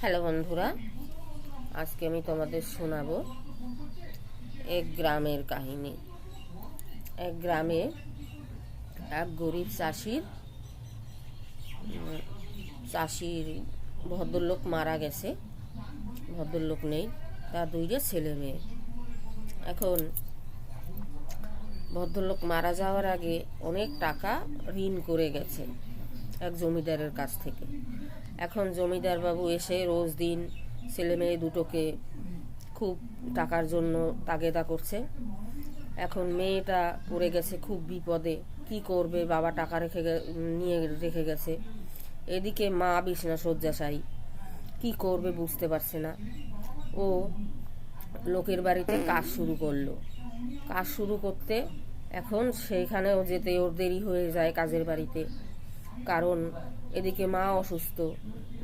Hello বন্ধুরা, আজকে আমি তোমাদের শোনাবো এক গ্রামের কাহিনী। এক গ্রামে এক গরিব চাষির ভদ্রলোক মারা গেছে। ভদ্রলোক নেই, তার দুইটা ছেলে মেয়ে। এখন ভদ্রলোক মারা যাওয়ার আগে অনেক টাকা ঋণ করে গেছে এক জমিদারের কাছ থেকে। এখন জমিদার বাবু এসে রোজ দিন ছেলে মেয়ে দুটোকে খুব টাকার জন্য তাগেদা করছে। এখন মেয়েটা পড়ে গেছে খুব বিপদে, কি করবে, বাবা টাকা নিয়ে রেখে গেছে। এদিকে মা বিছনা শয্যাশায়ী, কি করবে বুঝতে পারছে না। ও লোকের বাড়িতে কাজ শুরু করলো। কাজ শুরু করতে এখন সেইখানেও যেতে ওর দেরি হয়ে যায় কাজের বাড়িতে, কারণ এদিকে মা অসুস্থ,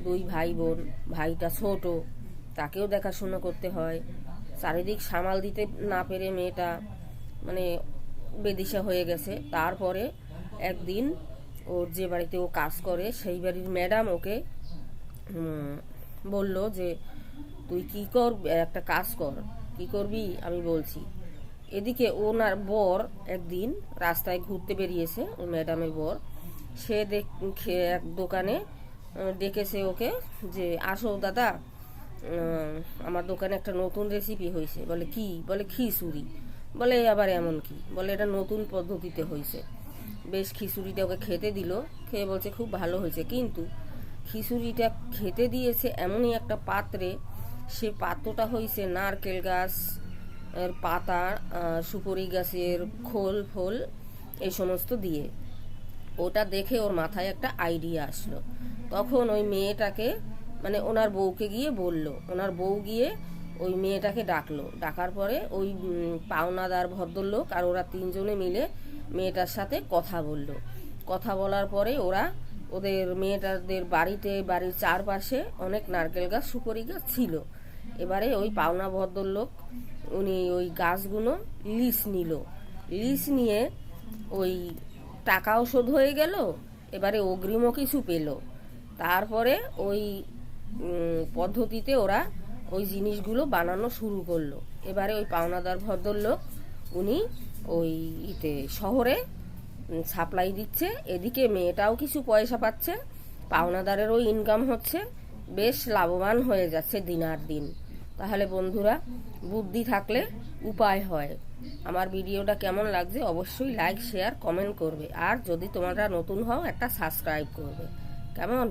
দুই ভাই বোন, ভাইটা ছোট, তাকেও দেখাশোনা করতে হয়। চারিদিক সামাল দিতে না পেরে মেয়েটা বেদিশা হয়ে গেছে। তারপরে একদিন ওর যে বাড়িতে ও কাজ করে সেই বাড়ির ম্যাডাম ওকে বলল যে তুই কি কর, একটা কাজ কর, কি করবি আমি বলছি। এদিকে ওনার বর একদিন রাস্তায় ঘুরতে বেরিয়েছে, ওই ম্যাডামের বর। সে এক দোকানে ডেকেছে ওকে যে আসো দাদা, আমার দোকানে একটা নতুন রেসিপি হয়েছে। বলে কি? বলে খিচুড়ি। বলে আবার এমন কি? বলে এটা নতুন পদ্ধতিতে হয়েছে। বেশ খিচুড়িটা ওকে খেতে দিল, খেয়ে বলছে খুব ভালো হয়েছে। কিন্তু খিচুড়িটা খেতে দিয়েছে এমনই একটা পাত্রে, সে পাত্রটা হয়েছে নারকেল গাছ এর পাতা, সুপারি গাছের খোল ফোল এই সমস্ত দিয়ে। ওটা দেখে ওর মাথায় একটা আইডিয়া আসলো। তখন ওই মেয়েটাকে ওনার বউকে গিয়ে বলল। ওনার বউ গিয়ে ওই মেয়েটাকে ডাকলো। ডাকার পরে ওই পাওনাদার ভদ্রলোক আর ওরা তিনজনে মিলে মেয়েটার সাথে কথা বলল। কথা বলার পরে ওরা মেয়েটাদের বাড়ির চারপাশে অনেক নারকেল গাছ, সুপারি গাছ ছিল। এবারে ওই পাওনা ভদ্রলোক উনি ওই গাছগুলো লিজ নিল। লিজ নিয়ে ওই টাকাও শোধ হয়ে গেল, এবারে অগ্রিমও কিছু পেল। তারপরে ওই পদ্ধতিতে ওরা ওই জিনিসগুলো বানানো শুরু করলো। এবারে ওই পাওনাদার ভদ্রলোক উনি ওই শহরে সাপ্লাই দিচ্ছে, এদিকে মেয়েটাও কিছু পয়সা পাচ্ছে, পাওনাদারেরও ইনকাম হচ্ছে, বেশ লাভবান হয়ে যাচ্ছে দিন আর দিন। তাহলে বন্ধুরা, বুদ্ধি থাকলে উপায় হয়। আমার ভিডিওটা কেমন লাগছে অবশ্যই লাইক, শেয়ার, কমেন্ট করবে। আর যদি তোমরা নতুন হও একটা সাবস্ক্রাইব করবে। কেমন?